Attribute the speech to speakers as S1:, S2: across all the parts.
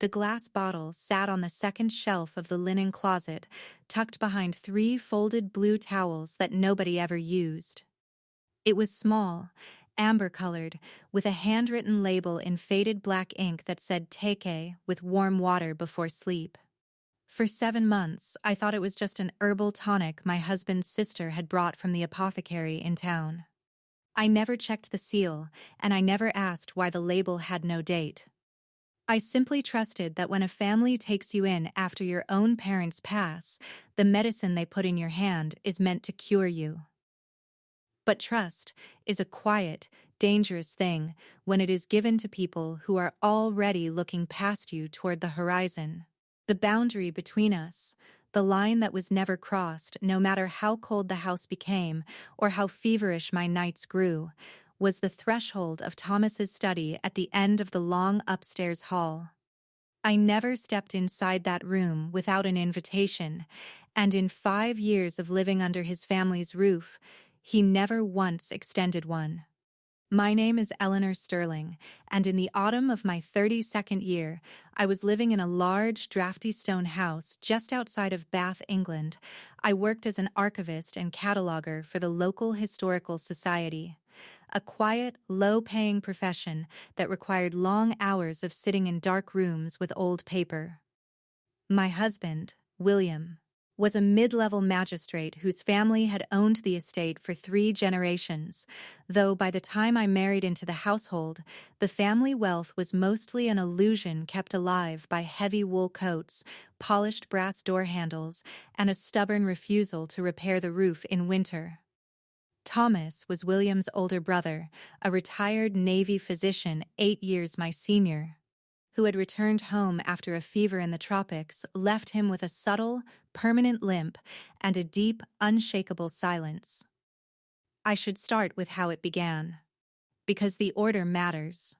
S1: The glass bottle sat on the second shelf of the linen closet, tucked behind 3 folded blue towels that nobody ever used. It was small, amber-colored, with a handwritten label in faded black ink that said "Take with warm water before sleep." For 7 months, I thought it was just an herbal tonic my husband's sister had brought from the apothecary in town. I never checked the seal, and I never asked why the label had no date. I simply trusted that when a family takes you in after your own parents pass, the medicine they put in your hand is meant to cure you. But trust is a quiet, dangerous thing when it is given to people who are already looking past you toward the horizon. The boundary between us, the line that was never crossed no matter how cold the house became or how feverish my nights grew, was the threshold of Thomas's study at the end of the long upstairs hall. I never stepped inside that room without an invitation, and in 5 years of living under his family's roof, he never once extended one. My name is Eleanor Sterling, and in the autumn of my 32nd year, I was living in a large, drafty stone house just outside of Bath, England. I worked as an archivist and cataloger for the local historical society, a quiet, low-paying profession that required long hours of sitting in dark rooms with old paper. My husband, William, was a mid-level magistrate whose family had owned the estate for 3 generations, though by the time I married into the household, the family wealth was mostly an illusion kept alive by heavy wool coats, polished brass door handles, and a stubborn refusal to repair the roof in winter. Thomas was William's older brother, a retired Navy physician 8 years my senior, who had returned home after a fever in the tropics, left him with a subtle, permanent limp and a deep, unshakable silence. I should start with how it began. Because the order matters.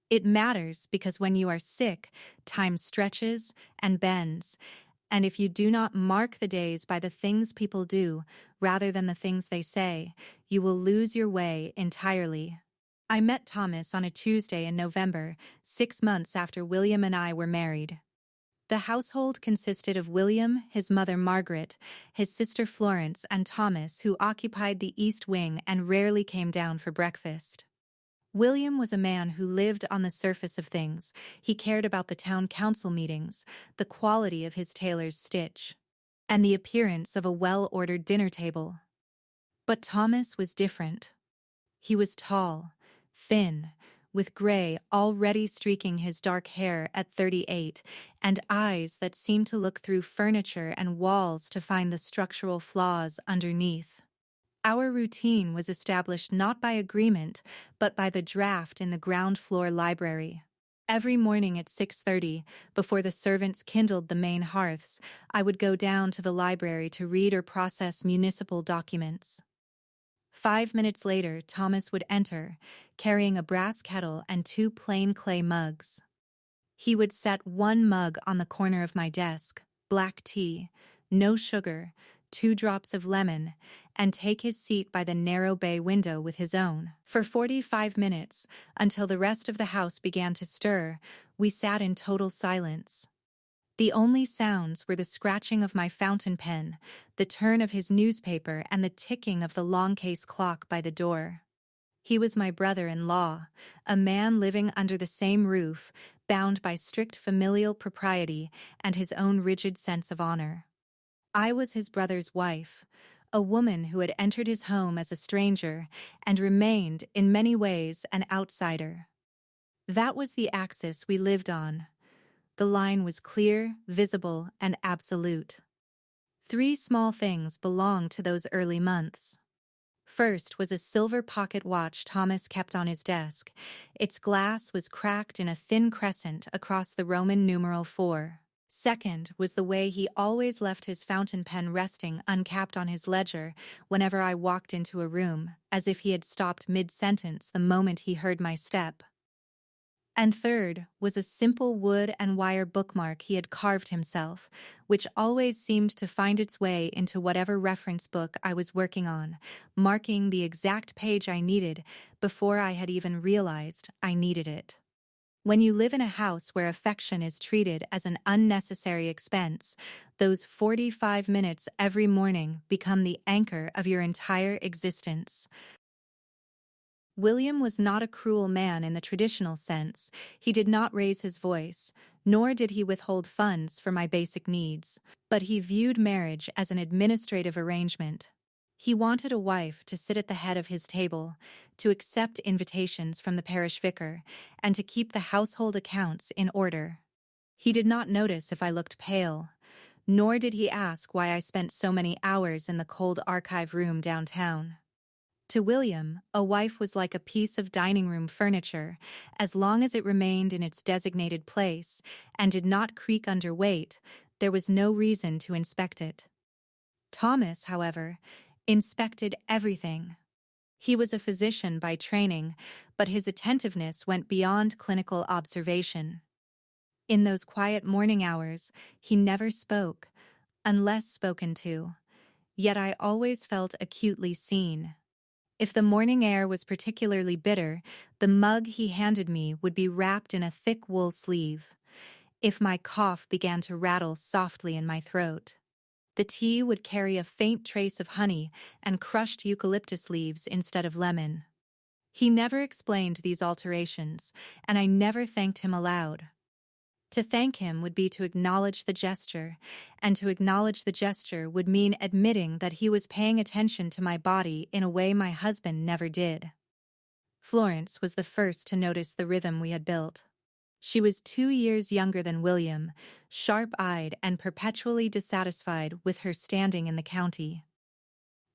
S1: It matters because when you are sick, time stretches and bends, and if you do not mark the days by the things people do, rather than the things they say, you will lose your way entirely. I met Thomas on a Tuesday in November, 6 months after William and I were married. The household consisted of William, his mother Margaret, his sister Florence, and Thomas, who occupied the east wing and rarely came down for breakfast. William was a man who lived on the surface of things. He cared about the town council meetings, the quality of his tailor's stitch, and the appearance of a well-ordered dinner table. But Thomas was different. He was tall, thin, with gray already streaking his dark hair at 38, and eyes that seemed to look through furniture and walls to find the structural flaws underneath. Our routine was established not by agreement, but by the draft in the ground floor library. Every morning at 6:30, before the servants kindled the main hearths, I would go down to the library to read or process municipal documents. 5 minutes later, Thomas would enter, carrying a brass kettle and 2 plain clay mugs. He would set 1 mug on the corner of my desk, black tea, no sugar, 2 drops of lemon, and take his seat by the narrow bay window with his own. For 45 minutes, until the rest of the house began to stir, we sat in total silence. The only sounds were the scratching of my fountain pen, the turn of his newspaper, and the ticking of the long case clock by the door. He was my brother-in-law, a man living under the same roof, bound by strict familial propriety and his own rigid sense of honor. I was his brother's wife, a woman who had entered his home as a stranger and remained, in many ways, an outsider. That was the axis we lived on. The line was clear, visible, and absolute. 3 small things belonged to those early months. First was a silver pocket watch Thomas kept on his desk. Its glass was cracked in a thin crescent across the Roman numeral 4. Second was the way he always left his fountain pen resting uncapped on his ledger whenever I walked into a room, as if he had stopped mid-sentence the moment he heard my step. And third was a simple wood and wire bookmark he had carved himself, which always seemed to find its way into whatever reference book I was working on, marking the exact page I needed before I had even realized I needed it. When you live in a house where affection is treated as an unnecessary expense, those 45 minutes every morning become the anchor of your entire existence. William was not a cruel man in the traditional sense. He did not raise his voice, nor did he withhold funds for my basic needs, but he viewed marriage as an administrative arrangement. He wanted a wife to sit at the head of his table, to accept invitations from the parish vicar, and to keep the household accounts in order. He did not notice if I looked pale, nor did he ask why I spent so many hours in the cold archive room downtown. To William, a wife was like a piece of dining room furniture. As long as it remained in its designated place and did not creak under weight, there was no reason to inspect it. Thomas, however, inspected everything. He was a physician by training, but his attentiveness went beyond clinical observation. In those quiet morning hours, he never spoke, unless spoken to, yet I always felt acutely seen. If the morning air was particularly bitter, the mug he handed me would be wrapped in a thick wool sleeve. If my cough began to rattle softly in my throat, the tea would carry a faint trace of honey and crushed eucalyptus leaves instead of lemon. He never explained these alterations, and I never thanked him aloud. To thank him would be to acknowledge the gesture, and to acknowledge the gesture would mean admitting that he was paying attention to my body in a way my husband never did. Florence was the first to notice the rhythm we had built. She was 2 years younger than William, sharp-eyed and perpetually dissatisfied with her standing in the county.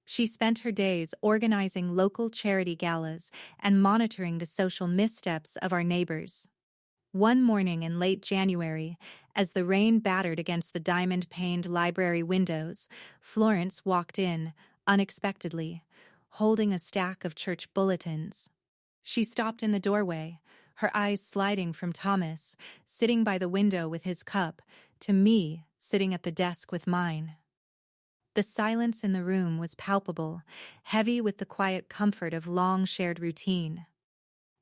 S1: She spent her days organizing local charity galas and monitoring the social missteps of our neighbors. One morning in late January, as the rain battered against the diamond-paned library windows, Florence walked in, unexpectedly, holding a stack of church bulletins. She stopped in the doorway, her eyes sliding from Thomas, sitting by the window with his cup, to me, sitting at the desk with mine. The silence in the room was palpable, heavy with the quiet comfort of long shared routine.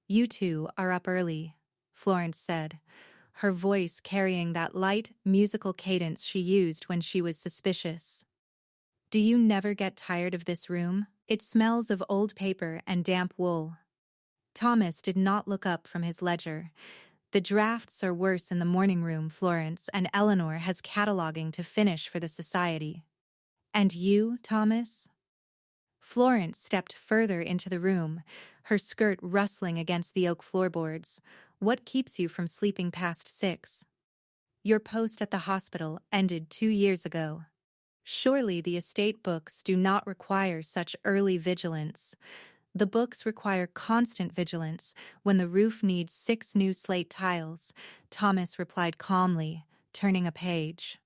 S1: "You two are up early," Florence said, her voice carrying that light, musical cadence she used when she was suspicious. "Do you never get tired of this room? It smells of old paper and damp wool." Thomas did not look up from his ledger. "The drafts are worse in the morning room, Florence, and Eleanor has cataloging to finish for the society." "And you, Thomas?" Florence stepped further into the room, her skirt rustling against the oak floorboards. "What keeps you from sleeping past 6? Your post at the hospital ended 2 years ago. Surely the estate books do not require such early vigilance. The books require constant vigilance when the roof needs 6 new slate tiles," Thomas replied calmly, turning a page.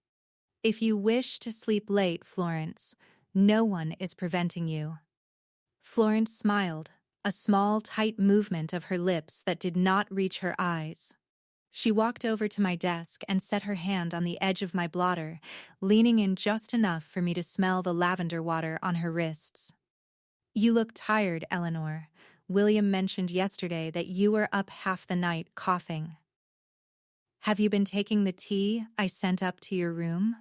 S1: "If you wish to sleep late, Florence, no one is preventing you." Florence smiled, a small, tight movement of her lips that did not reach her eyes. She walked over to my desk and set her hand on the edge of my blotter, leaning in just enough for me to smell the lavender water on her wrists. "You look tired, Eleanor. William mentioned yesterday that you were up half the night coughing. Have you been taking the tea I sent up to your room?"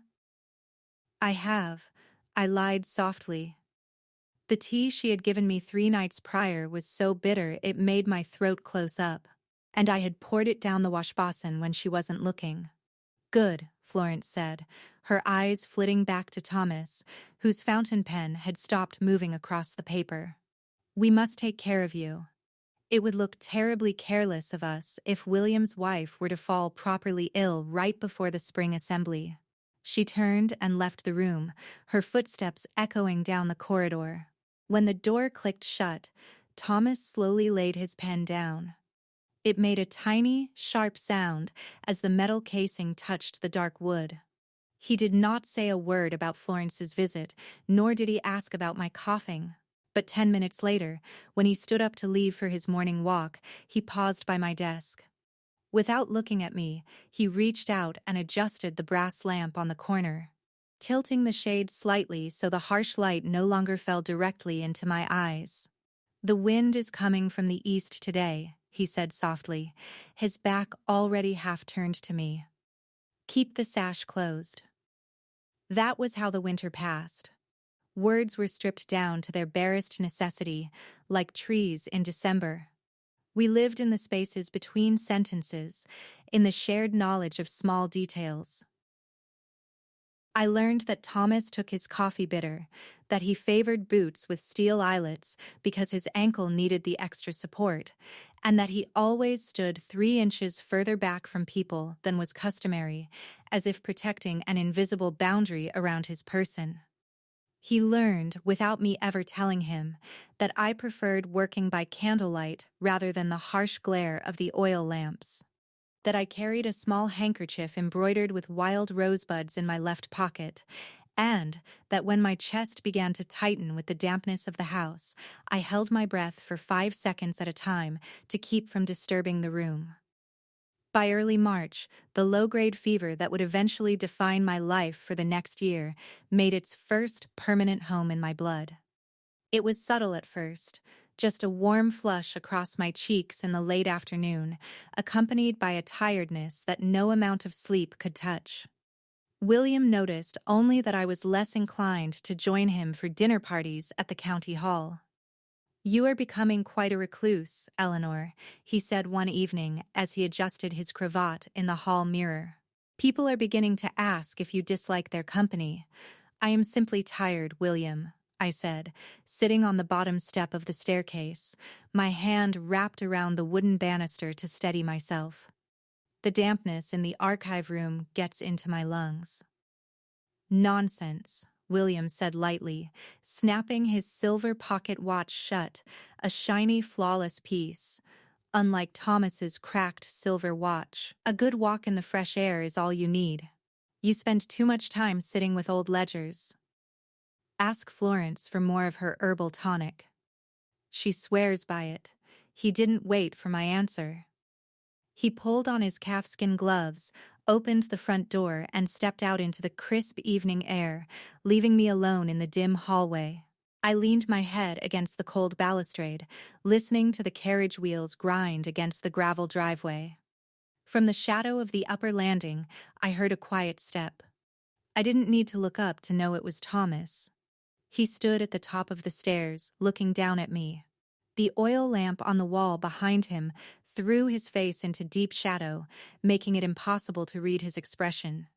S1: "I have," I lied softly. The tea she had given me 3 nights prior was so bitter it made my throat close up, and I had poured it down the washbasin when she wasn't looking. "Good," Florence said, her eyes flitting back to Thomas, whose fountain pen had stopped moving across the paper. "We must take care of you. It would look terribly careless of us if William's wife were to fall properly ill right before the spring assembly." She turned and left the room, her footsteps echoing down the corridor. When the door clicked shut, Thomas slowly laid his pen down. It made a tiny, sharp sound as the metal casing touched the dark wood. He did not say a word about Florence's visit, nor did he ask about my coughing. But 10 minutes later, when he stood up to leave for his morning walk, he paused by my desk. Without looking at me, he reached out and adjusted the brass lamp on the corner, tilting the shade slightly so the harsh light no longer fell directly into my eyes. "The wind is coming from the east today," he said softly, his back already half turned to me. Keep the sash closed. That was how the winter passed. Words were stripped down to their barest necessity, like trees in December. We lived in the spaces between sentences, in the shared knowledge of small details. I learned that Thomas took his coffee bitter, that he favored boots with steel eyelets because his ankle needed the extra support, and that he always stood 3 inches further back from people than was customary, as if protecting an invisible boundary around his person. He learned, without me ever telling him, that I preferred working by candlelight rather than the harsh glare of the oil lamps. That I carried a small handkerchief embroidered with wild rosebuds in my left pocket, and that when my chest began to tighten with the dampness of the house, I held my breath for 5 seconds at a time to keep from disturbing the room. By early March, the low-grade fever that would eventually define my life for the next year made its first permanent home in my blood. It was subtle at first, just a warm flush across my cheeks in the late afternoon, accompanied by a tiredness that no amount of sleep could touch. William noticed only that I was less inclined to join him for dinner parties at the county hall. "You are becoming quite a recluse, Eleanor," he said one evening as he adjusted his cravat in the hall mirror. "People are beginning to ask if you dislike their company." "I am simply tired, William," I said, sitting on the bottom step of the staircase, my hand wrapped around the wooden banister to steady myself. "The dampness in the archive room gets into my lungs." "Nonsense," William said lightly, snapping his silver pocket watch shut, a shiny, flawless piece. Unlike Thomas's cracked silver watch, a good walk in the fresh air is all you need. You spend too much time sitting with old ledgers. Ask Florence for more of her herbal tonic. She swears by it." He didn't wait for my answer. He pulled on his calfskin gloves, opened the front door, and stepped out into the crisp evening air, leaving me alone in the dim hallway. I leaned my head against the cold balustrade, listening to the carriage wheels grind against the gravel driveway. From the shadow of the upper landing, I heard a quiet step. I didn't need to look up to know it was Thomas. He stood at the top of the stairs, looking down at me. The oil lamp on the wall behind him threw his face into deep shadow, making it impossible to read his expression.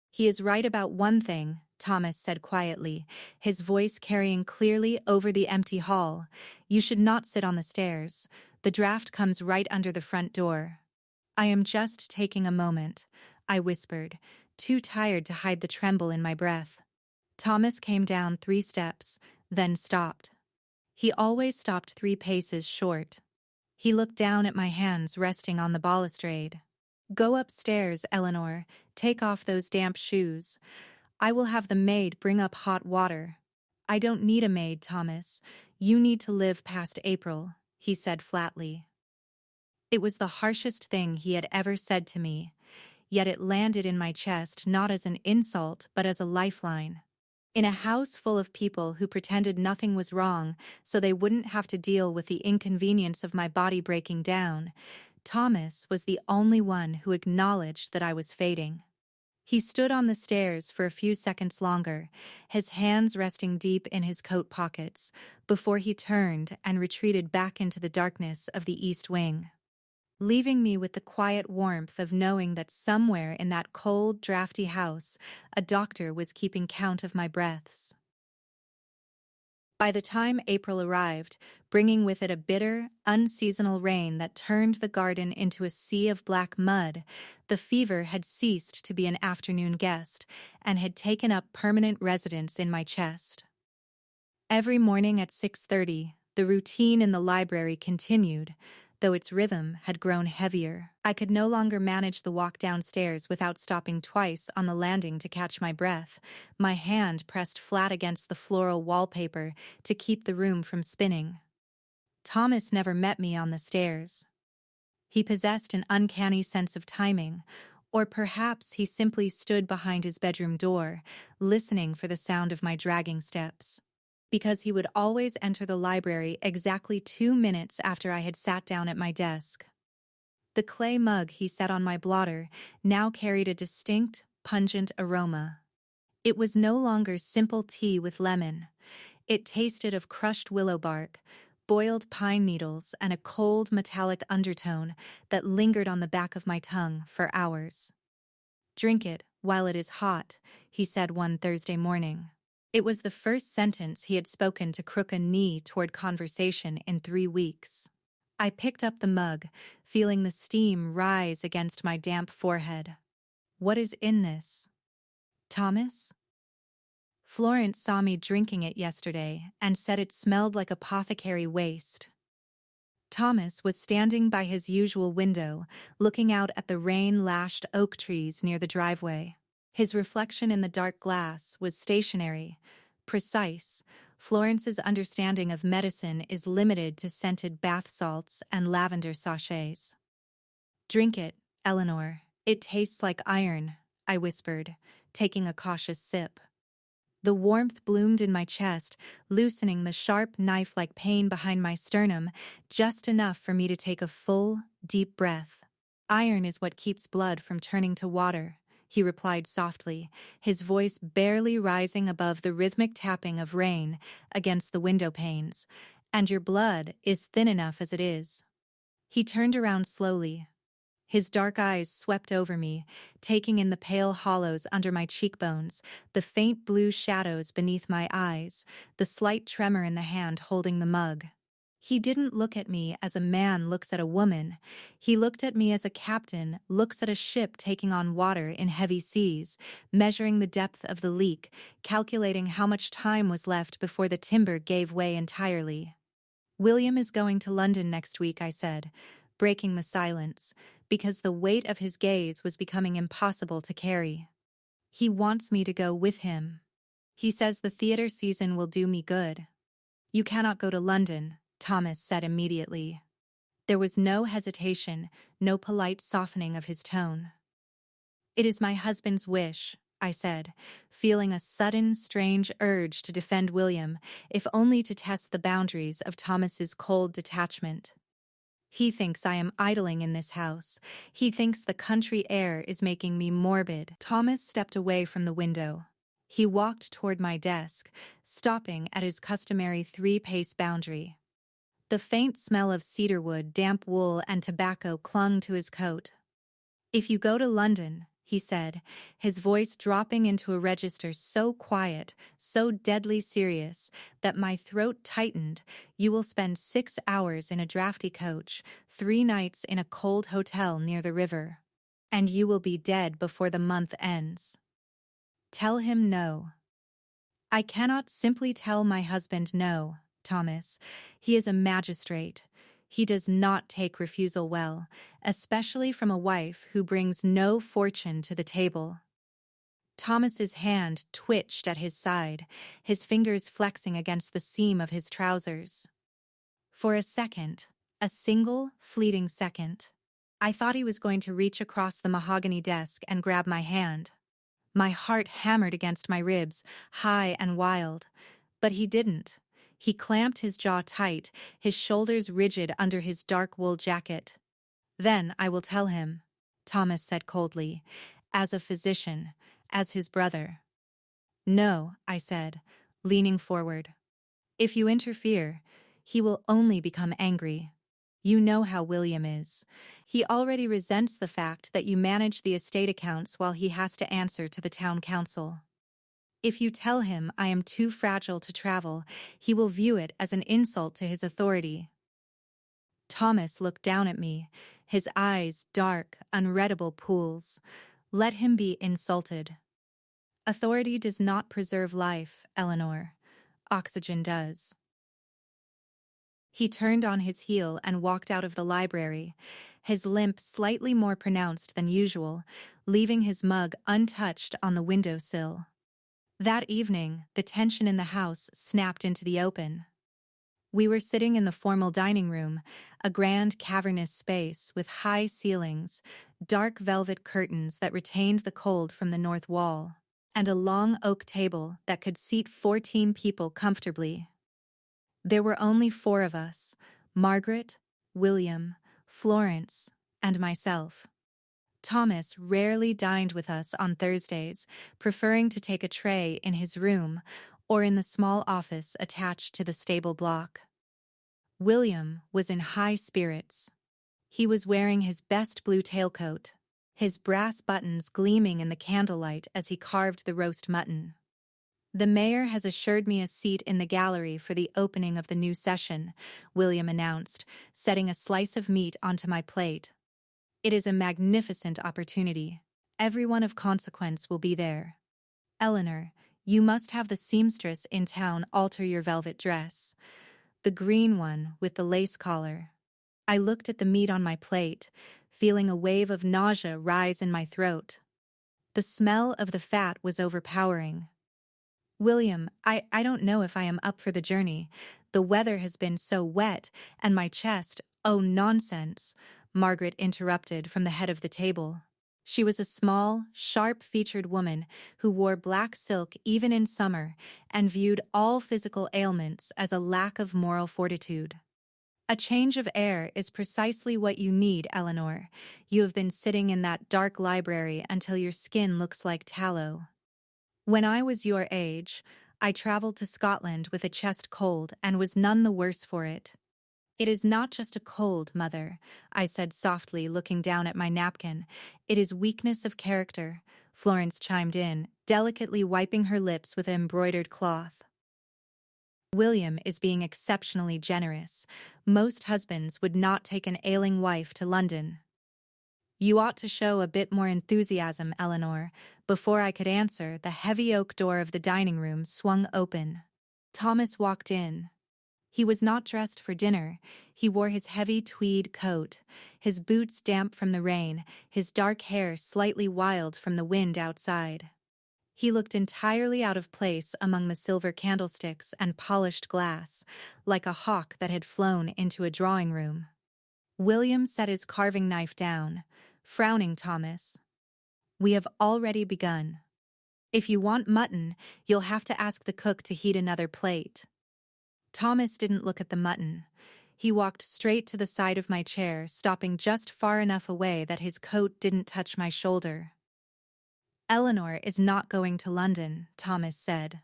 S1: "He is right about one thing," Thomas said quietly, his voice carrying clearly over the empty hall. "You should not sit on the stairs. The draft comes right under the front door." "I am just taking a moment," I whispered, too tired to hide the tremble in my breath. Thomas came down 3 steps, then stopped. He always stopped 3 paces short. He looked down at my hands resting on the balustrade. "Go upstairs, Eleanor. Take off those damp shoes. I will have the maid bring up hot water." "I don't need a maid, Thomas. You need to live past April," he said flatly. It was the harshest thing he had ever said to me, yet it landed in my chest not as an insult but as a lifeline. In a house full of people who pretended nothing was wrong so they wouldn't have to deal with the inconvenience of my body breaking down, Thomas was the only one who acknowledged that I was fading. He stood on the stairs for a few seconds longer, his hands resting deep in his coat pockets, before he turned and retreated back into the darkness of the east wing, leaving me with the quiet warmth of knowing that somewhere in that cold, drafty house, a doctor was keeping count of my breaths. By the time April arrived, bringing with it a bitter, unseasonal rain that turned the garden into a sea of black mud, the fever had ceased to be an afternoon guest and had taken up permanent residence in my chest. Every morning at 6:30, the routine in the library continued, though its rhythm had grown heavier. I could no longer manage the walk downstairs without stopping twice on the landing to catch my breath, my hand pressed flat against the floral wallpaper to keep the room from spinning. Thomas never met me on the stairs. He possessed an uncanny sense of timing, or perhaps he simply stood behind his bedroom door, listening for the sound of my dragging steps. Because he would always enter the library exactly 2 minutes after I had sat down at my desk. The clay mug he set on my blotter now carried a distinct, pungent aroma. It was no longer simple tea with lemon. It tasted of crushed willow bark, boiled pine needles, and a cold metallic undertone that lingered on the back of my tongue for hours. "Drink it while it is hot," he said one Thursday morning. It was the first sentence he had spoken to crook a knee toward conversation in 3 weeks. I picked up the mug, feeling the steam rise against my damp forehead. "What is in this, Thomas?" "Florence saw me drinking it yesterday and said it smelled like apothecary waste." Thomas was standing by his usual window, looking out at the rain-lashed oak trees near the driveway. His reflection in the dark glass was stationary, precise. Florence's understanding of medicine is limited to scented bath salts and lavender sachets. "Drink it, Eleanor. It tastes like iron," I whispered, taking a cautious sip. The warmth bloomed in my chest, loosening the sharp knife-like pain behind my sternum, just enough for me to take a full, deep breath. "Iron is what keeps blood from turning to water," he replied softly, his voice barely rising above the rhythmic tapping of rain against the window panes, "and your blood is thin enough as it is." He turned around slowly. His dark eyes swept over me, taking in the pale hollows under my cheekbones, the faint blue shadows beneath my eyes, the slight tremor in the hand holding the mug. He didn't look at me as a man looks at a woman. He looked at me as a captain looks at a ship taking on water in heavy seas, measuring the depth of the leak, calculating how much time was left before the timber gave way entirely. "William is going to London next week," I said, breaking the silence, because the weight of his gaze was becoming impossible to carry. "He wants me to go with him. He says the theater season will do me good." "You cannot go to London," Thomas said immediately. There was no hesitation, no polite softening of his tone. "It is my husband's wish," I said, feeling a sudden, strange urge to defend William, if only to test the boundaries of Thomas's cold detachment. "He thinks I am idling in this house. He thinks the country air is making me morbid." Thomas stepped away from the window. He walked toward my desk, stopping at his customary 3-pace boundary. The faint smell of cedarwood, damp wool, and tobacco clung to his coat. "If you go to London," he said, his voice dropping into a register so quiet, so deadly serious, that my throat tightened, "you will spend 6 hours in a drafty coach, 3 nights in a cold hotel near the river. And you will be dead before the month ends. Tell him no." "I cannot simply tell my husband no, Thomas. He is a magistrate. He does not take refusal well, especially from a wife who brings no fortune to the table." Thomas's hand twitched at his side, his fingers flexing against the seam of his trousers. For a second, a single, fleeting second, I thought he was going to reach across the mahogany desk and grab my hand. My heart hammered against my ribs, high and wild. But he didn't. He clamped his jaw tight, his shoulders rigid under his dark wool jacket. "Then I will tell him," Thomas said coldly, "as a physician, as his brother." "No," I said, leaning forward. "If you interfere, he will only become angry. You know how William is. He already resents the fact that you manage the estate accounts while he has to answer to the town council. If you tell him I am too fragile to travel, he will view it as an insult to his authority." Thomas looked down at me, his eyes dark, unreadable pools. "Let him be insulted. Authority does not preserve life, Eleanor. Oxygen does." He turned on his heel and walked out of the library, his limp slightly more pronounced than usual, leaving his mug untouched on the windowsill. That evening, the tension in the house snapped into the open. We were sitting in the formal dining room, a grand cavernous space with high ceilings, dark velvet curtains that retained the cold from the north wall, and a long oak table that could seat 14 people comfortably. There were only 4 of us: Margaret, William, Florence, and myself. Thomas rarely dined with us on Thursdays, preferring to take a tray in his room or in the small office attached to the stable block. William was in high spirits. He was wearing his best blue tailcoat, his brass buttons gleaming in the candlelight as he carved the roast mutton. "The mayor has assured me a seat in the gallery for the opening of the new session," William announced, setting a slice of meat onto my plate. "It is a magnificent opportunity. Everyone of consequence will be there. Eleanor, you must have the seamstress in town alter your velvet dress. The green one with the lace collar." I looked at the meat on my plate, feeling a wave of nausea rise in my throat. The smell of the fat was overpowering. "William, I don't know if I am up for the journey. The weather has been so wet, and my chest—" "Oh, nonsense," Margaret interrupted from the head of the table. She was a small, sharp-featured woman who wore black silk even in summer and viewed all physical ailments as a lack of moral fortitude. "A change of air is precisely what you need, Eleanor. You have been sitting in that dark library until your skin looks like tallow. When I was your age, I traveled to Scotland with a chest cold and was none the worse for it." "It is not just a cold, Mother," I said softly, looking down at my napkin. "It is weakness of character," Florence chimed in, delicately wiping her lips with embroidered cloth. "William is being exceptionally generous. Most husbands would not take an ailing wife to London." "You ought to show a bit more enthusiasm, Eleanor." Before I could answer, the heavy oak door of the dining room swung open. Thomas walked in. He was not dressed for dinner. He wore his heavy tweed coat, his boots damp from the rain, his dark hair slightly wild from the wind outside. He looked entirely out of place among the silver candlesticks and polished glass, like a hawk that had flown into a drawing room. William set his carving knife down, frowning. "Thomas, we have already begun. If you want mutton, you'll have to ask the cook to heat another plate." Thomas didn't look at the mutton. He walked straight to the side of my chair, stopping just far enough away that his coat didn't touch my shoulder. "Eleanor is not going to London," Thomas said.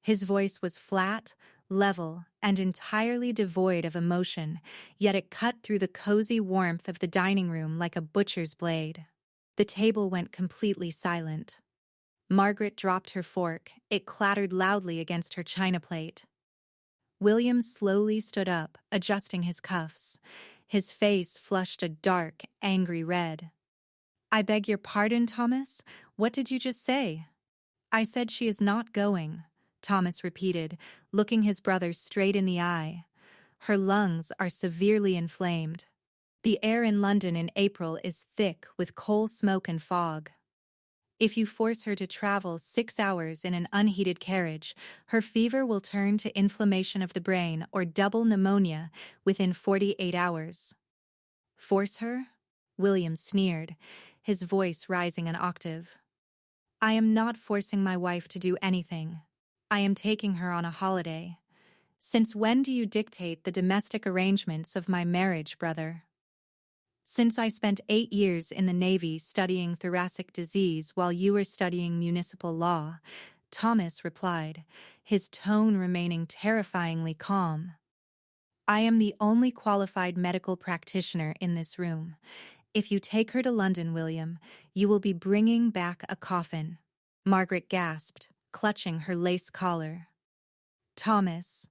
S1: His voice was flat, level, and entirely devoid of emotion, yet it cut through the cozy warmth of the dining room like a butcher's blade. The table went completely silent. Margaret dropped her fork. It clattered loudly against her china plate. William slowly stood up, adjusting his cuffs. His face flushed a dark, angry red. "I beg your pardon, Thomas? What did you just say?" "I said she is not going," Thomas repeated, looking his brother straight in the eye. "Her lungs are severely inflamed. The air in London in April is thick with coal smoke and fog. If you force her to travel 6 hours in an unheated carriage, her fever will turn to inflammation of the brain or double pneumonia within 48 hours. "Force her?" William sneered, his voice rising an octave. "I am not forcing my wife to do anything. I am taking her on a holiday. Since when do you dictate the domestic arrangements of my marriage, brother?" "Since I spent 8 years in the Navy studying thoracic disease while you were studying municipal law," Thomas replied, his tone remaining terrifyingly calm. "I am the only qualified medical practitioner in this room. If you take her to London, William, you will be bringing back a coffin." Margaret gasped, clutching her lace collar. "Thomas,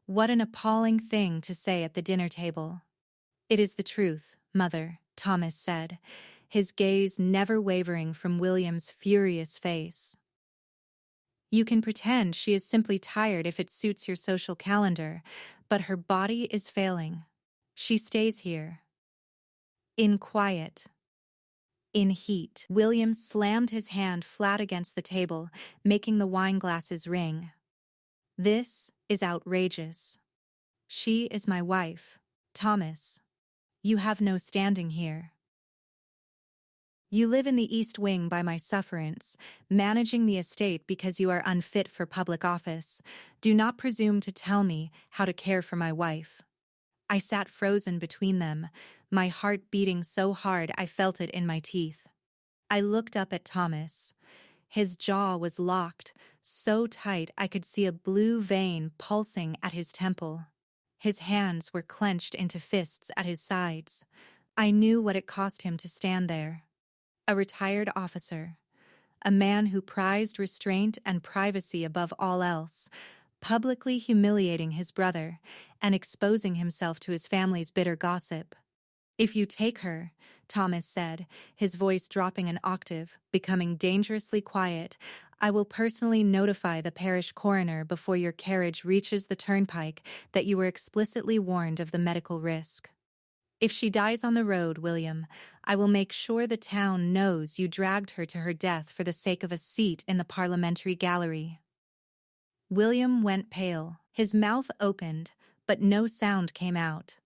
S1: what an appalling thing to say at the dinner table." "It is the truth, Mother," Thomas said, his gaze never wavering from William's furious face. "You can pretend she is simply tired if it suits your social calendar, but her body is failing. She stays here. In quiet. In heat." William slammed his hand flat against the table, making the wine glasses ring. "This is outrageous. She is my wife, Thomas. You have no standing here. You live in the East Wing by my sufferance, managing the estate because you are unfit for public office. Do not presume to tell me how to care for my wife." I sat frozen between them, my heart beating so hard I felt it in my teeth. I looked up at Thomas. His jaw was locked, so tight I could see a blue vein pulsing at his temple. His hands were clenched into fists at his sides. I knew what it cost him to stand there. A retired officer, a man who prized restraint and privacy above all else, publicly humiliating his brother and exposing himself to his family's bitter gossip. "If you take her," Thomas said, his voice dropping an octave, becoming dangerously quiet, "I will personally notify the parish coroner before your carriage reaches the turnpike that you were explicitly warned of the medical risk. If she dies on the road, William, I will make sure the town knows you dragged her to her death for the sake of a seat in the parliamentary gallery." William went pale. His mouth opened, but no sound came out.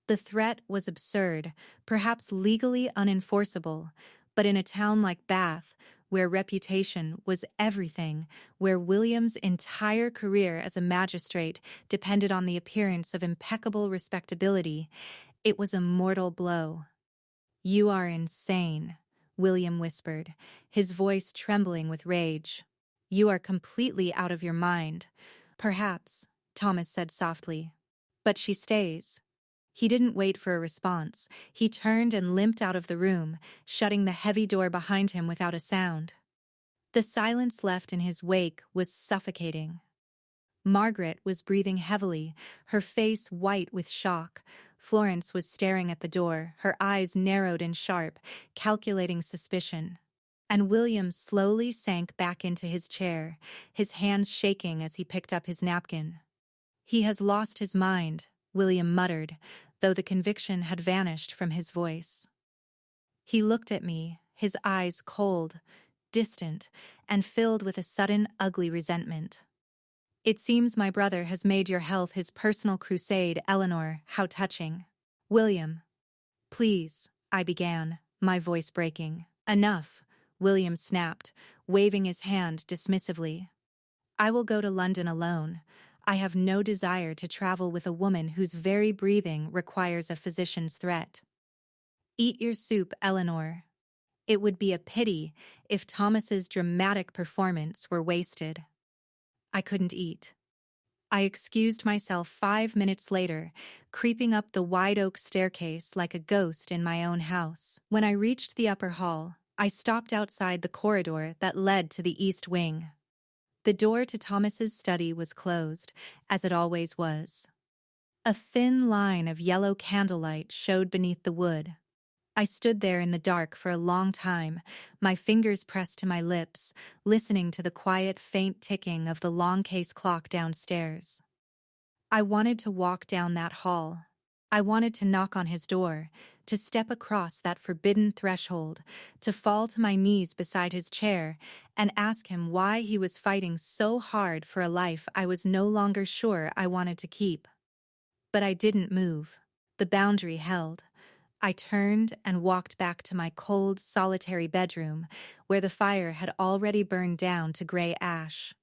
S1: The threat was absurd, perhaps legally unenforceable, but in a town like Bath, where reputation was everything, where William's entire career as a magistrate depended on the appearance of impeccable respectability, it was a mortal blow. "You are insane," William whispered, his voice trembling with rage. "You are completely out of your mind." "Perhaps," Thomas said softly. "But she stays." He didn't wait for a response. He turned and limped out of the room, shutting the heavy door behind him without a sound. The silence left in his wake was suffocating. Margaret was breathing heavily, her face white with shock. Florence was staring at the door, her eyes narrowed and sharp, calculating suspicion. And William slowly sank back into his chair, his hands shaking as he picked up his napkin. "He has lost his mind," William muttered, though the conviction had vanished from his voice. He looked at me, his eyes cold, distant, and filled with a sudden, ugly resentment. "It seems my brother has made your health his personal crusade, Eleanor. How touching." "William." "Please," I began, my voice breaking. "Enough," William snapped, waving his hand dismissively. "I will go to London alone. I have no desire to travel with a woman whose very breathing requires a physician's threat." "Eat your soup, Eleanor." It would be a pity if Thomas's dramatic performance were wasted. I couldn't eat. I excused myself 5 minutes later, creeping up the wide oak staircase like a ghost in my own house. When I reached the upper hall, I stopped outside the corridor that led to the east wing. The door to Thomas's study was closed, as it always was. A thin line of yellow candlelight showed beneath the wood. I stood there in the dark for a long time, my fingers pressed to my lips, listening to the quiet, faint ticking of the long case clock downstairs. I wanted to walk down that hall. I wanted to knock on his door, to step across that forbidden threshold, to fall to my knees beside his chair and ask him why he was fighting so hard for a life I was no longer sure I wanted to keep. But I didn't move. The boundary held. I turned and walked back to my cold, solitary bedroom, where the fire had already burned down to gray ash.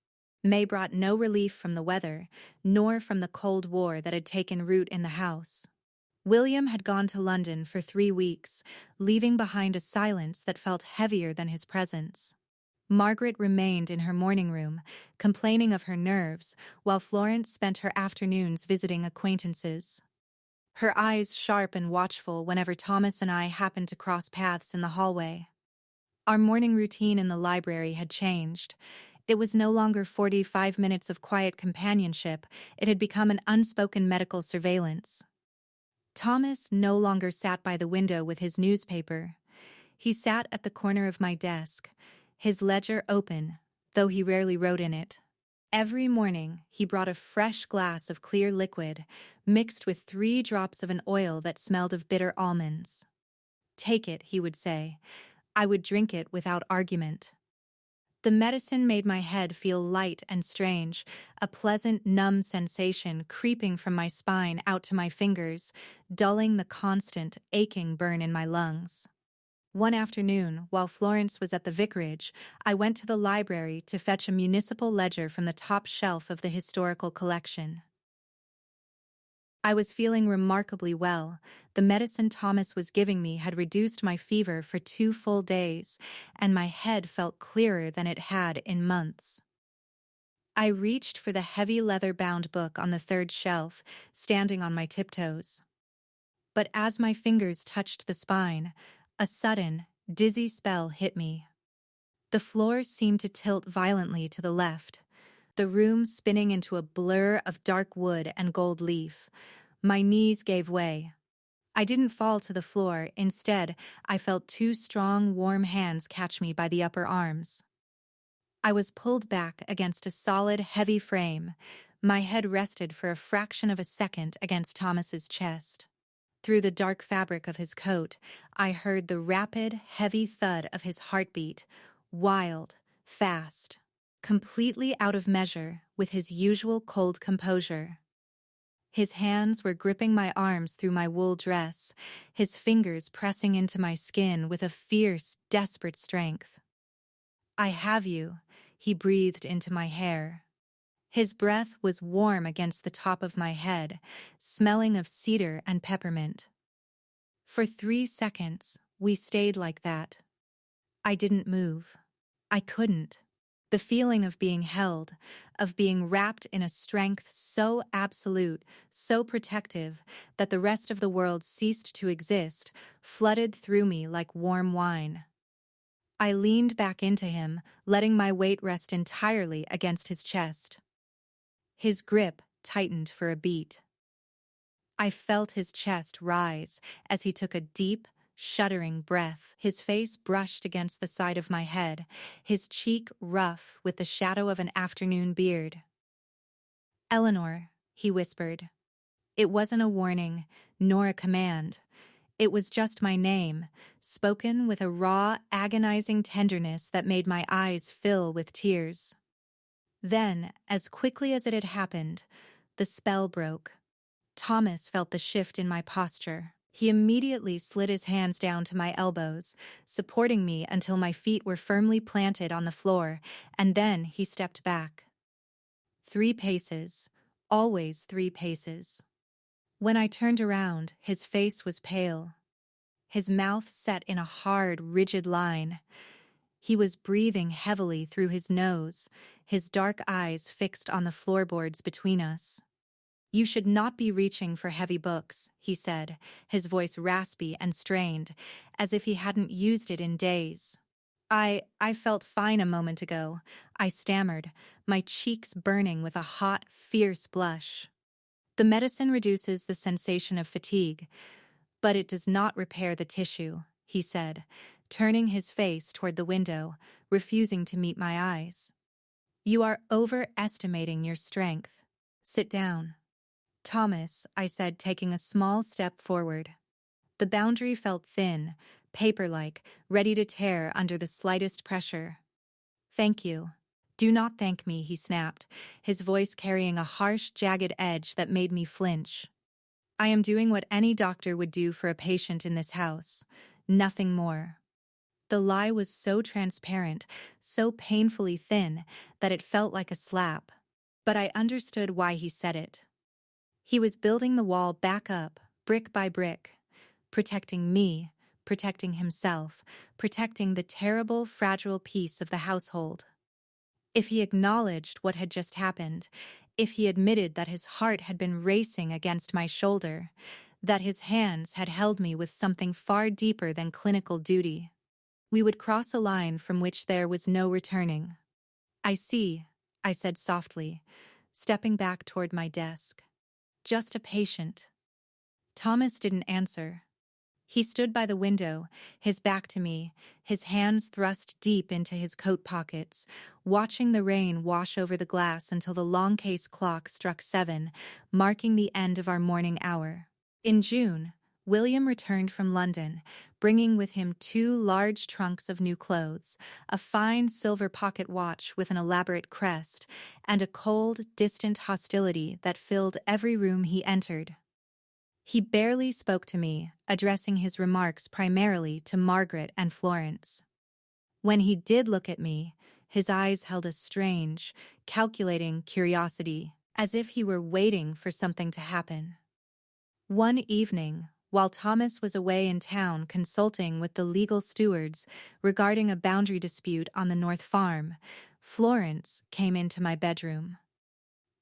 S1: May brought no relief from the weather, nor from the Cold War that had taken root in the house. William had gone to London for 3 weeks, leaving behind a silence that felt heavier than his presence. Margaret remained in her morning room, complaining of her nerves, while Florence spent her afternoons visiting acquaintances. Her eyes sharp and watchful whenever Thomas and I happened to cross paths in the hallway. Our morning routine in the library had changed. It was no longer 45 minutes of quiet companionship, it had become an unspoken medical surveillance. Thomas no longer sat by the window with his newspaper. He sat at the corner of my desk, his ledger open, though he rarely wrote in it. Every morning, he brought a fresh glass of clear liquid, mixed with 3 drops of an oil that smelled of bitter almonds. "Take it," he would say. I would drink it without argument. The medicine made my head feel light and strange, a pleasant, numb sensation creeping from my spine out to my fingers, dulling the constant, aching burn in my lungs. One afternoon, while Florence was at the vicarage, I went to the library to fetch a municipal ledger from the top shelf of the historical collection. I was feeling remarkably well. The medicine Thomas was giving me had reduced my fever for 2 full days, and my head felt clearer than it had in months. I reached for the heavy leather-bound book on the third shelf, standing on my tiptoes. But as my fingers touched the spine, a sudden, dizzy spell hit me. The floor seemed to tilt violently to the left, the room spinning into a blur of dark wood and gold leaf. My knees gave way. I didn't fall to the floor. Instead, I felt two strong, warm hands catch me by the upper arms. I was pulled back against a solid, heavy frame. My head rested for a fraction of a second against Thomas's chest. Through the dark fabric of his coat, I heard the rapid, heavy thud of his heartbeat, wild, fast, completely out of measure with his usual cold composure. His hands were gripping my arms through my wool dress, his fingers pressing into my skin with a fierce, desperate strength. "I have you," he breathed into my hair. His breath was warm against the top of my head, smelling of cedar and peppermint. For 3 seconds, we stayed like that. I didn't move. I couldn't. The feeling of being held, of being wrapped in a strength so absolute, so protective, that the rest of the world ceased to exist, flooded through me like warm wine. I leaned back into him, letting my weight rest entirely against his chest. His grip tightened for a beat. I felt his chest rise as he took a deep, shuddering breath. His face brushed against the side of my head, his cheek rough with the shadow of an afternoon beard. "Eleanor," he whispered. It wasn't a warning, nor a command. It was just my name, spoken with a raw, agonizing tenderness that made my eyes fill with tears. Then, as quickly as it had happened, the spell broke. Thomas felt the shift in my posture. He immediately slid his hands down to my elbows, supporting me until my feet were firmly planted on the floor, and then he stepped back. 3 paces, always 3 paces. When I turned around, his face was pale. His mouth set in a hard, rigid line. He was breathing heavily through his nose, his dark eyes fixed on the floorboards between us. "You should not be reaching for heavy books," he said, his voice raspy and strained, as if he hadn't used it in days. I felt fine a moment ago," I stammered, my cheeks burning with a hot, fierce blush. "The medicine reduces the sensation of fatigue, but it does not repair the tissue," he said, turning his face toward the window, refusing to meet my eyes. "You are overestimating your strength. Sit down." "Thomas," I said, taking a small step forward. The boundary felt thin, paper-like, ready to tear under the slightest pressure. "Thank you." "Do not thank me," he snapped, his voice carrying a harsh, jagged edge that made me flinch. "I am doing what any doctor would do for a patient in this house. Nothing more." The lie was so transparent, so painfully thin, that it felt like a slap. But I understood why he said it. He was building the wall back up, brick by brick, protecting me, protecting himself, protecting the terrible, fragile piece of the household. If he acknowledged what had just happened, if he admitted that his heart had been racing against my shoulder, that his hands had held me with something far deeper than clinical duty, we would cross a line from which there was no returning. "I see," I said softly, stepping back toward my desk. "Just a patient." Thomas didn't answer. He stood by the window, his back to me, his hands thrust deep into his coat pockets, watching the rain wash over the glass until the long case clock struck 7, marking the end of our morning hour. In June, William returned from London, bringing with him 2 large trunks of new clothes, a fine silver pocket watch with an elaborate crest, and a cold, distant hostility that filled every room he entered. He barely spoke to me, addressing his remarks primarily to Margaret and Florence. When he did look at me, his eyes held a strange, calculating curiosity, as if he were waiting for something to happen. One evening, while Thomas was away in town consulting with the legal stewards regarding a boundary dispute on the North Farm, Florence came into my bedroom.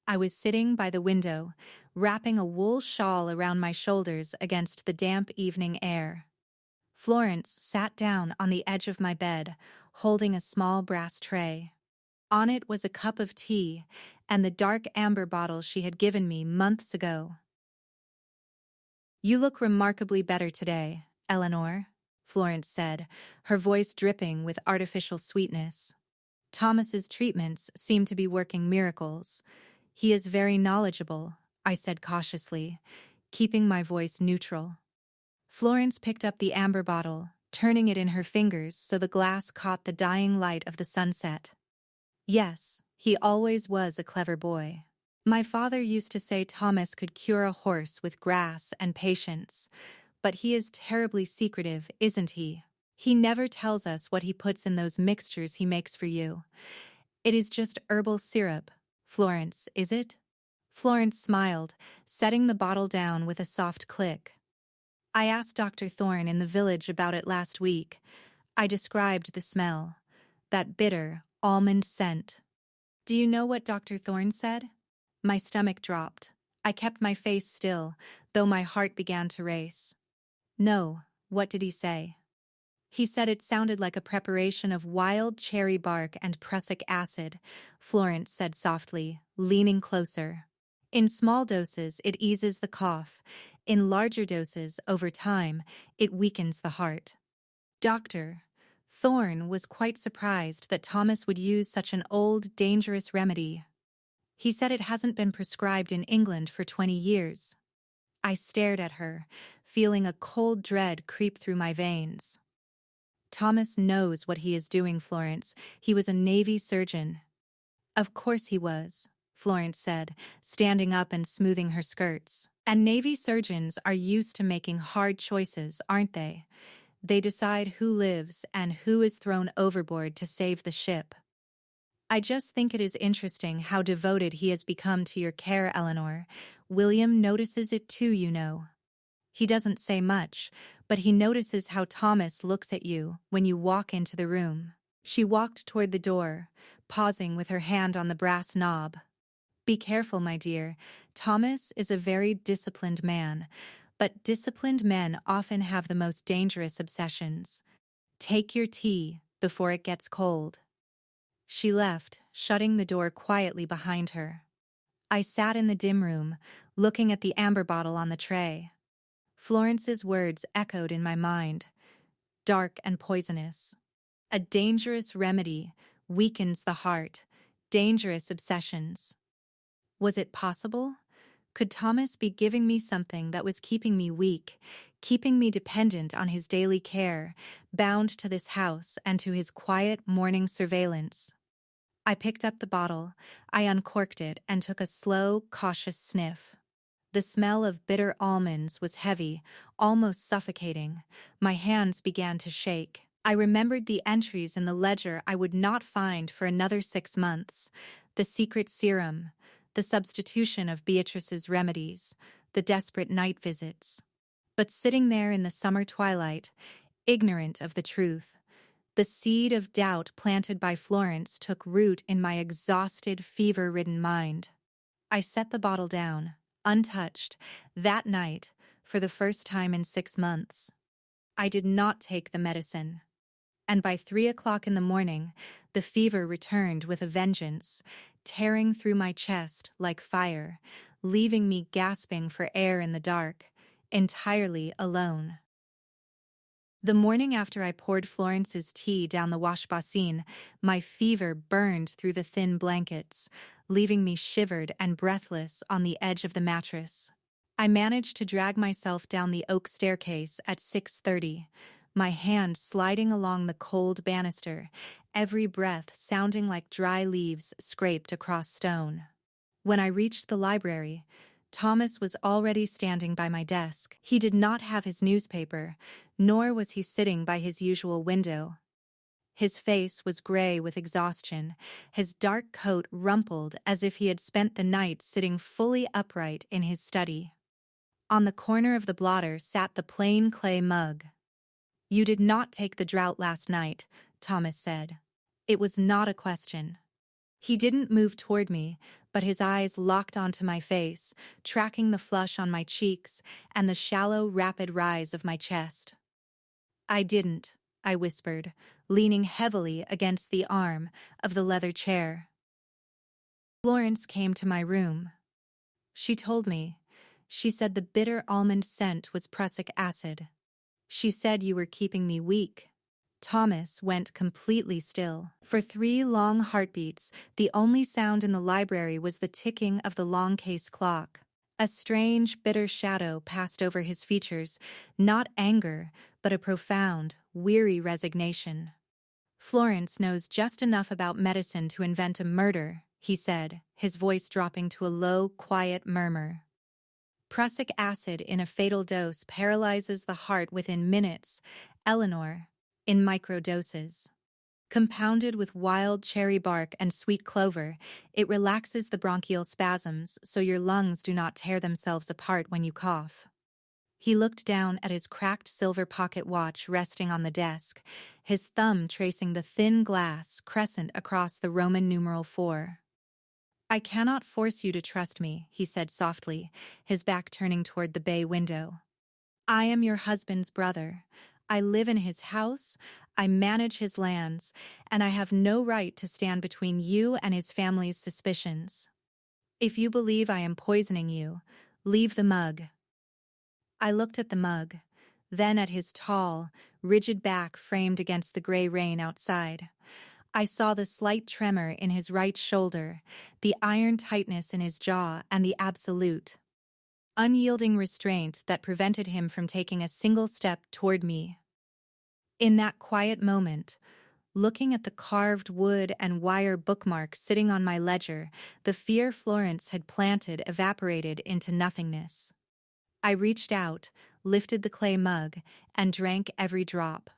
S1: I was sitting by the window, wrapping a wool shawl around my shoulders against the damp evening air. Florence sat down on the edge of my bed, holding a small brass tray. On it was a cup of tea and the dark amber bottle she had given me months ago. "You look remarkably better today, Eleanor," Florence said, her voice dripping with artificial sweetness. "Thomas's treatments seem to be working miracles. He is very knowledgeable," I said cautiously, keeping my voice neutral. Florence picked up the amber bottle, turning it in her fingers so the glass caught the dying light of the sunset. "Yes, he always was a clever boy. My father used to say Thomas could cure a horse with grass and patience, but he is terribly secretive, isn't he? He never tells us what he puts in those mixtures he makes for you. It is just herbal syrup, Florence, is it?" Florence smiled, setting the bottle down with a soft click. "I asked Dr. Thorne in the village about it last week. I described the smell, that bitter, almond scent. Do you know what Dr. Thorne said?" My stomach dropped. I kept my face still, though my heart began to race. "No, what did he say?" "He said it sounded like a preparation of wild cherry bark and prussic acid," Florence said softly, leaning closer. "In small doses, it eases the cough. In larger doses, over time, it weakens the heart." Dr. Thorne was quite surprised that Thomas would use such an old, dangerous remedy. He said it hasn't been prescribed in England for 20 years. I stared at her, feeling a cold dread creep through my veins. "Thomas knows what he is doing, Florence. He was a Navy surgeon." "Of course he was," Florence said, standing up and smoothing her skirts. "And Navy surgeons are used to making hard choices, aren't they? They decide who lives and who is thrown overboard to save the ship. I just think it is interesting how devoted he has become to your care, Eleanor. William notices it too, you know. He doesn't say much, but he notices how Thomas looks at you when you walk into the room." She walked toward the door, pausing with her hand on the brass knob. "Be careful, my dear. Thomas is a very disciplined man, but disciplined men often have the most dangerous obsessions. Take your tea before it gets cold." She left, shutting the door quietly behind her. I sat in the dim room, looking at the amber bottle on the tray. Florence's words echoed in my mind. Dark and poisonous. A dangerous remedy weakens the heart. Dangerous obsessions. Was it possible? Could Thomas be giving me something that was keeping me weak, keeping me dependent on his daily care, bound to this house and to his quiet morning surveillance? I picked up the bottle, I uncorked it and took a slow, cautious sniff. The smell of bitter almonds was heavy, almost suffocating. My hands began to shake. I remembered the entries in the ledger I would not find for another 6 months. The secret serum, the substitution of Beatrice's remedies, the desperate night visits. But sitting there in the summer twilight, ignorant of the truth, the seed of doubt planted by Florence took root in my exhausted, fever-ridden mind. I set the bottle down, untouched, that night, for the first time in 6 months. I did not take the medicine. And by 3 o'clock in the morning, the fever returned with a vengeance, tearing through my chest like fire, leaving me gasping for air in the dark, entirely alone. The morning after I poured Florence's tea down the wash basin, my fever burned through the thin blankets, leaving me shivered and breathless on the edge of the mattress. I managed to drag myself down the oak staircase at 6:30, my hand sliding along the cold banister, every breath sounding like dry leaves scraped across stone. When I reached the library, Thomas was already standing by my desk. He did not have his newspaper, nor was he sitting by his usual window. His face was gray with exhaustion, his dark coat rumpled as if he had spent the night sitting fully upright in his study. On the corner of the blotter sat the plain clay mug. "You did not take the draught last night," Thomas said. It was not a question. He didn't move toward me, but his eyes locked onto my face, tracking the flush on my cheeks and the shallow, rapid rise of my chest. "I didn't," I whispered, leaning heavily against the arm of the leather chair. Florence came to my room. She told me. She said the bitter almond scent was prussic acid. She said you were keeping me weak. Thomas went completely still. For 3 long heartbeats, the only sound in the library was the ticking of the long case clock. A strange, bitter shadow passed over his features, not anger, but a profound, weary resignation. "Florence knows just enough about medicine to invent a murder," he said, his voice dropping to a low, quiet murmur. "Prussic acid in a fatal dose paralyzes the heart within minutes, Eleanor, in microdoses. Compounded with wild cherry bark and sweet clover, it relaxes the bronchial spasms so your lungs do not tear themselves apart when you cough." He looked down at his cracked silver pocket watch resting on the desk, his thumb tracing the thin glass crescent across the Roman numeral 4. "I cannot force you to trust me," he said softly, his back turning toward the bay window. "I am your husband's brother. I live in his house, I manage his lands, and I have no right to stand between you and his family's suspicions. If you believe I am poisoning you, leave the mug." I looked at the mug, then at his tall, rigid back framed against the gray rain outside. I saw the slight tremor in his right shoulder, the iron tightness in his jaw, and the absolute, unyielding restraint that prevented him from taking a single step toward me. In that quiet moment, looking at the carved wood and wire bookmark sitting on my ledger, the fear Florence had planted evaporated into nothingness. I reached out, lifted the clay mug, and drank every drop.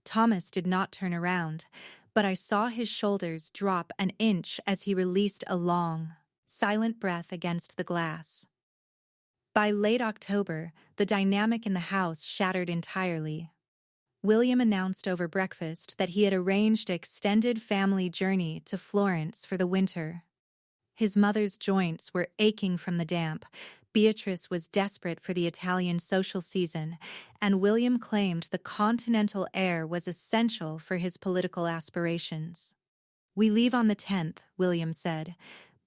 S1: Thomas did not turn around, but I saw his shoulders drop an inch as he released a long, silent breath against the glass. By late October, the dynamic in the house shattered entirely. William announced over breakfast that he had arranged an extended family journey to Florence for the winter. His mother's joints were aching from the damp, Beatrice was desperate for the Italian social season, and William claimed the continental air was essential for his political aspirations. "We leave on the 10th, William said,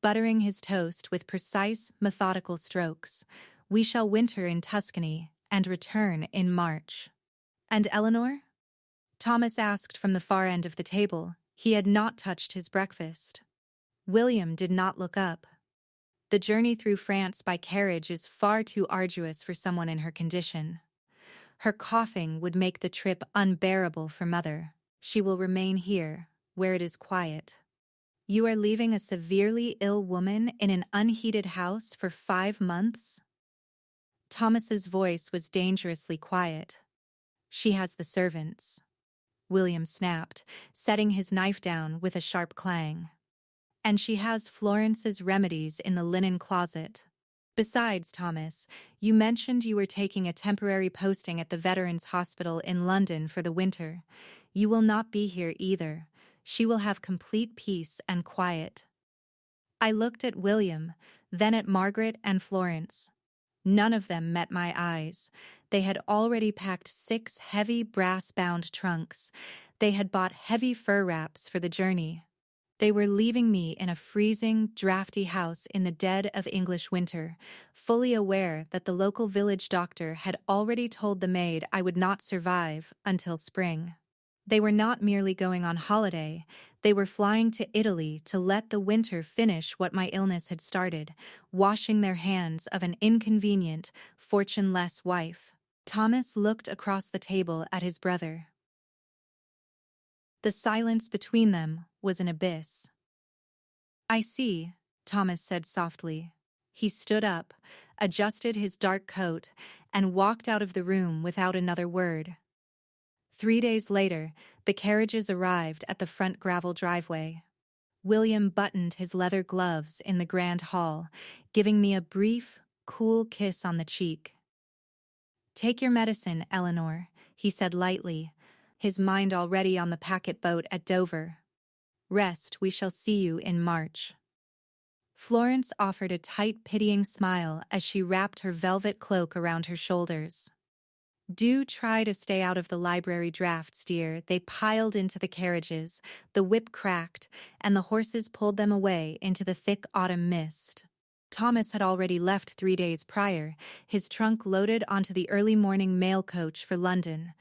S1: buttering his toast with precise, methodical strokes. "We shall winter in Tuscany and return in March." "And Eleanor?" Thomas asked from the far end of the table. He had not touched his breakfast. William did not look up. "The journey through France by carriage is far too arduous for someone in her condition. Her coughing would make the trip unbearable for Mother. She will remain here, where it is quiet." "You are leaving a severely ill woman in an unheated house for 5 months?" Thomas's voice was dangerously quiet. "She has the servants," William snapped, setting his knife down with a sharp clang. "And she has Florence's remedies in the linen closet. Besides, Thomas, you mentioned you were taking a temporary posting at the Veterans Hospital in London for the winter. You will not be here either. She will have complete peace and quiet." I looked at William, then at Margaret and Florence. None of them met my eyes. They had already packed 6 heavy brass-bound trunks. They had bought heavy fur wraps for the journey. They were leaving me in a freezing, drafty house in the dead of English winter, fully aware that the local village doctor had already told the maid I would not survive until spring. They were not merely going on holiday, they were flying to Italy to let the winter finish what my illness had started, washing their hands of an inconvenient, fortune-less wife. Thomas looked across the table at his brother. The silence between them was an abyss. "I see," Thomas said softly. He stood up, adjusted his dark coat, and walked out of the room without another word. 3 days later, the carriages arrived at the front gravel driveway. William buttoned his leather gloves in the grand hall, giving me a brief, cool kiss on the cheek. "Take your medicine, Eleanor," he said lightly, his mind already on the packet boat at Dover. "Rest, we shall see you in March." Florence offered a tight, pitying smile as she wrapped her velvet cloak around her shoulders. "Do try to stay out of the library drafts, dear." They piled into the carriages, the whip cracked, and the horses pulled them away into the thick autumn mist. Thomas had already left 3 days prior, his trunk loaded onto the early morning mail coach for London.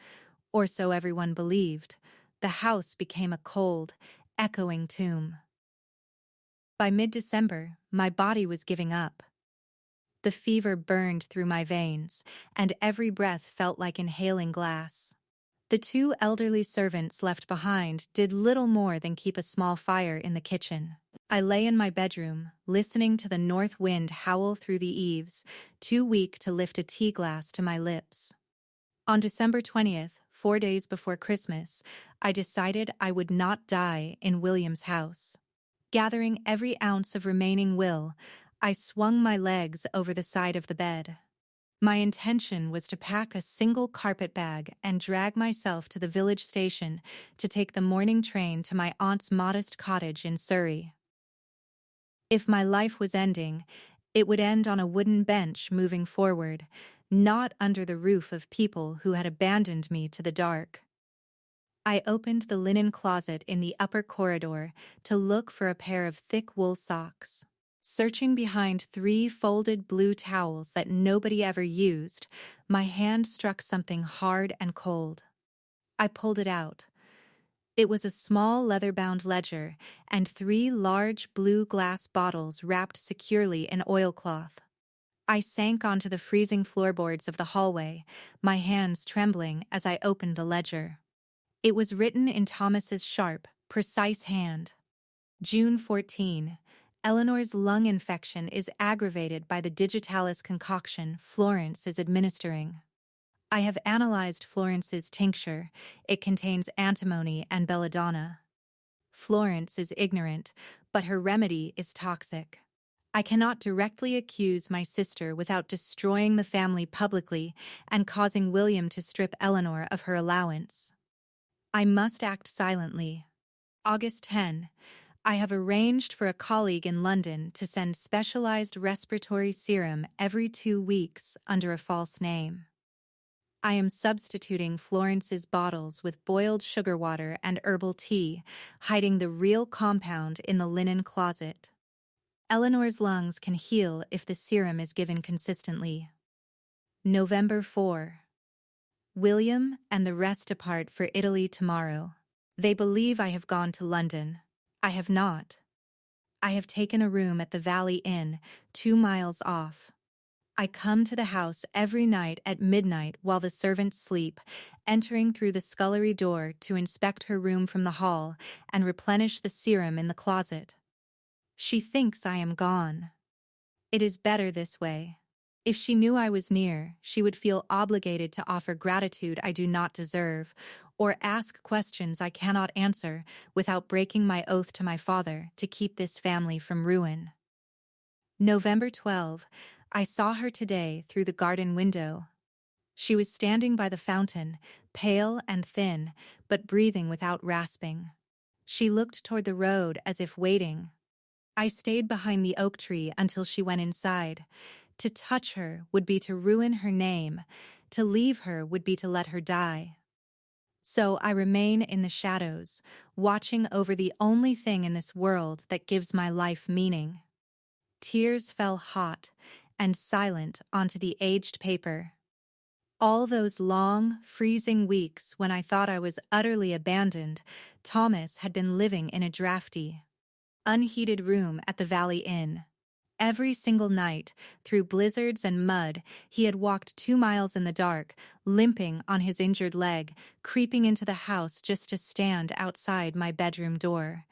S1: Or so everyone believed. The house became a cold, echoing tomb. By mid-December, my body was giving up. The fever burned through my veins, and every breath felt like inhaling glass. The 2 elderly servants left behind did little more than keep a small fire in the kitchen. I lay in my bedroom, listening to the north wind howl through the eaves, too weak to lift a tea glass to my lips. On December 20th, 4 days before Christmas, I decided I would not die in William's house. Gathering every ounce of remaining will, I swung my legs over the side of the bed. My intention was to pack a single carpet bag and drag myself to the village station to take the morning train to my aunt's modest cottage in Surrey. If my life was ending, it would end on a wooden bench moving forward, not under the roof of people who had abandoned me to the dark. I opened the linen closet in the upper corridor to look for a pair of thick wool socks. Searching behind 3 folded blue towels that nobody ever used, my hand struck something hard and cold. I pulled it out. It was a small leather-bound ledger and 3 large blue glass bottles wrapped securely in oilcloth. I sank onto the freezing floorboards of the hallway, my hands trembling as I opened the ledger. It was written in Thomas's sharp, precise hand. June 14. Eleanor's lung infection is aggravated by the digitalis concoction Florence is administering. I have analyzed Florence's tincture. It contains antimony and belladonna. Florence is ignorant, but her remedy is toxic. I cannot directly accuse my sister without destroying the family publicly and causing William to strip Eleanor of her allowance. I must act silently. August 10. I have arranged for a colleague in London to send specialized respiratory serum every 2 weeks under a false name. I am substituting Florence's bottles with boiled sugar water and herbal tea, hiding the real compound in the linen closet. Eleanor's lungs can heal if the serum is given consistently. November 4. William and the rest depart for Italy tomorrow. They believe I have gone to London. I have not. I have taken a room at the Valley Inn, 2 miles off. I come to the house every night at midnight while the servants sleep, entering through the scullery door to inspect her room from the hall and replenish the serum in the closet. She thinks I am gone. It is better this way. If she knew I was near, she would feel obligated to offer gratitude I do not deserve, or ask questions I cannot answer without breaking my oath to my father to keep this family from ruin. November 12. I saw her today through the garden window. She was standing by the fountain, pale and thin, but breathing without rasping. She looked toward the road as if waiting. I stayed behind the oak tree until she went inside. To touch her would be to ruin her name. To leave her would be to let her die. So I remain in the shadows, watching over the only thing in this world that gives my life meaning. Tears fell hot and silent onto the aged paper. All those long, freezing weeks when I thought I was utterly abandoned, Thomas had been living in a drafty, unheated room at the Valley Inn. Every single night, through blizzards and mud, he had walked 2 miles in the dark, limping on his injured leg, creeping into the house just to stand outside my bedroom door,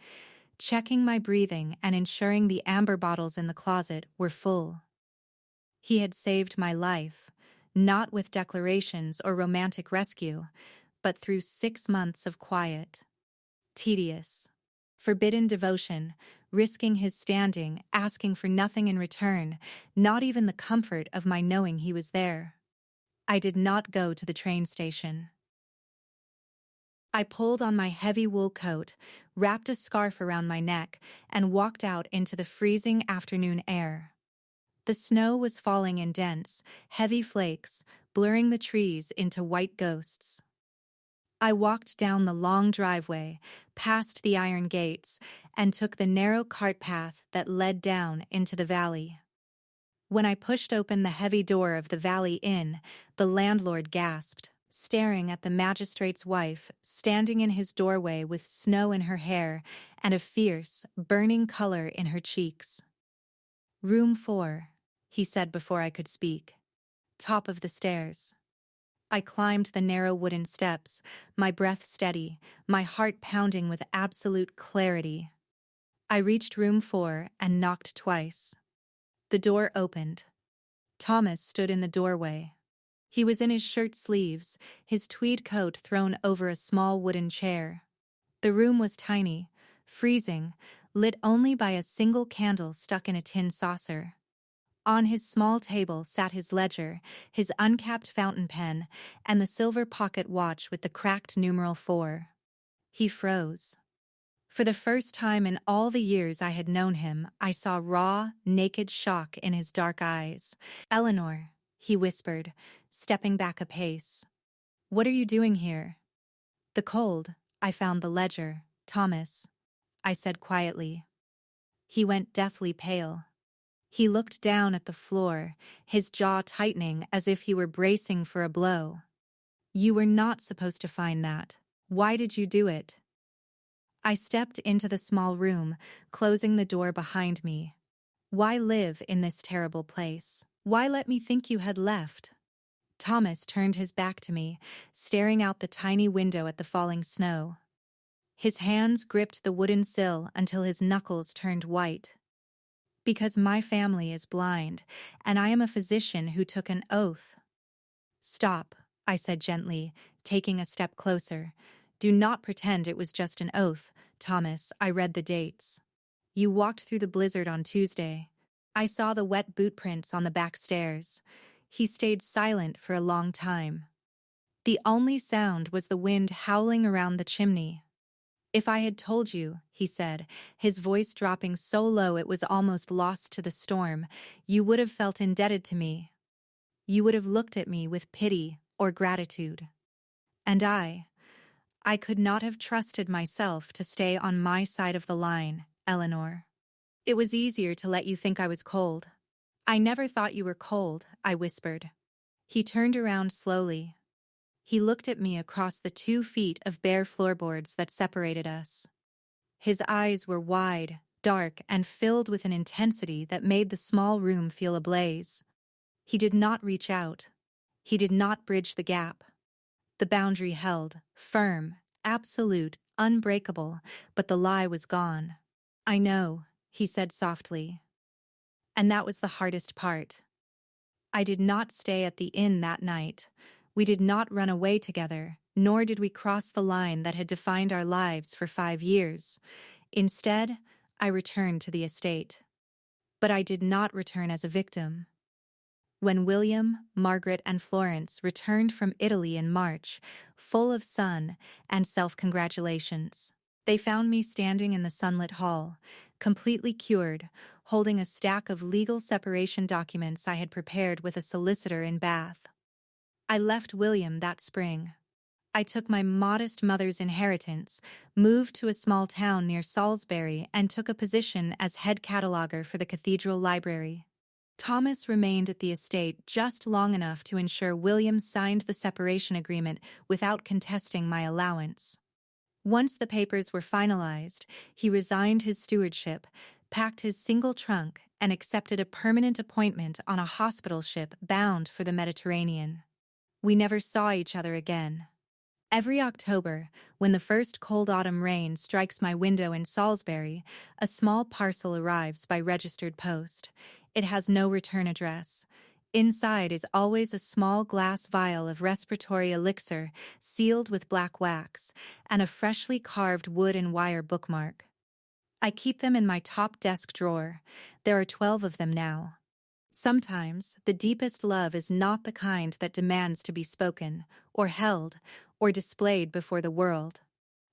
S1: checking my breathing and ensuring the amber bottles in the closet were full. He had saved my life, not with declarations or romantic rescue, but through 6 months of quiet, tedious, forbidden devotion, risking his standing, asking for nothing in return, not even the comfort of my knowing he was there. I did not go to the train station. I pulled on my heavy wool coat, wrapped a scarf around my neck, and walked out into the freezing afternoon air. The snow was falling in dense, heavy flakes, blurring the trees into white ghosts. I walked down the long driveway, past the iron gates, and took the narrow cart path that led down into the valley. When I pushed open the heavy door of the Valley Inn, the landlord gasped, staring at the magistrate's wife standing in his doorway with snow in her hair and a fierce, burning color in her cheeks. "Room 4, he said before I could speak. "Top of the stairs." I climbed the narrow wooden steps, my breath steady, my heart pounding with absolute clarity. I reached room 4 and knocked twice. The door opened. Thomas stood in the doorway. He was in his shirt sleeves, his tweed coat thrown over a small wooden chair. The room was tiny, freezing, lit only by a single candle stuck in a tin saucer. On his small table sat his ledger, his uncapped fountain pen, and the silver pocket watch with the cracked numeral 4. He froze. For the first time in all the years I had known him, I saw raw, naked shock in his dark eyes. "Eleanor," he whispered, stepping back a pace. "What are you doing here?" "The cold. I found the ledger, Thomas," I said quietly. He went deathly pale. He looked down at the floor, his jaw tightening as if he were bracing for a blow. "You were not supposed to find that. Why did you do it?" I stepped into the small room, closing the door behind me. "Why live in this terrible place? Why let me think you had left?" Thomas turned his back to me, staring out the tiny window at the falling snow. His hands gripped the wooden sill until his knuckles turned white. "Because my family is blind, and I am a physician who took an oath." "Stop," I said gently, taking a step closer. "Do not pretend it was just an oath, Thomas. I read the dates. You walked through the blizzard on Tuesday. I saw the wet boot prints on the back stairs." He stayed silent for a long time. The only sound was the wind howling around the chimney. "If I had told you," he said, his voice dropping so low it was almost lost to the storm, "you would have felt indebted to me. You would have looked at me with pity or gratitude. And I could not have trusted myself to stay on my side of the line, Eleanor. It was easier to let you think I was cold." "I never thought you were cold," I whispered. He turned around slowly. He looked at me across the 2 feet of bare floorboards that separated us. His eyes were wide, dark, and filled with an intensity that made the small room feel ablaze. He did not reach out. He did not bridge the gap. The boundary held, firm, absolute, unbreakable, but the lie was gone. "I know," he said softly. And that was the hardest part. I did not stay at the inn that night. We did not run away together, nor did we cross the line that had defined our lives for 5 years. Instead, I returned to the estate. But I did not return as a victim. When William, Margaret, and Florence returned from Italy in March, full of sun and self-congratulations, they found me standing in the sunlit hall, completely cured, holding a stack of legal separation documents I had prepared with a solicitor in Bath. I left William that spring. I took my modest mother's inheritance, moved to a small town near Salisbury, and took a position as head cataloger for the cathedral library. Thomas remained at the estate just long enough to ensure William signed the separation agreement without contesting my allowance. Once the papers were finalized, he resigned his stewardship, packed his single trunk, and accepted a permanent appointment on a hospital ship bound for the Mediterranean. We never saw each other again. Every October, when the first cold autumn rain strikes my window in Salisbury, a small parcel arrives by registered post. It has no return address. Inside is always a small glass vial of respiratory elixir sealed with black wax, and a freshly carved wood and wire bookmark. I keep them in my top desk drawer. There are 12 of them now. Sometimes, the deepest love is not the kind that demands to be spoken, or held, or displayed before the world.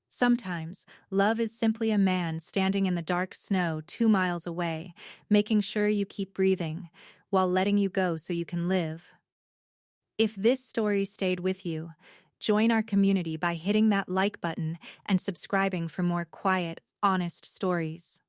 S1: Sometimes, love is simply a man standing in the dark snow 2 miles away, making sure you keep breathing, while letting you go so you can live. If this story stayed with you, join our community by hitting that like button and subscribing for more quiet, honest stories.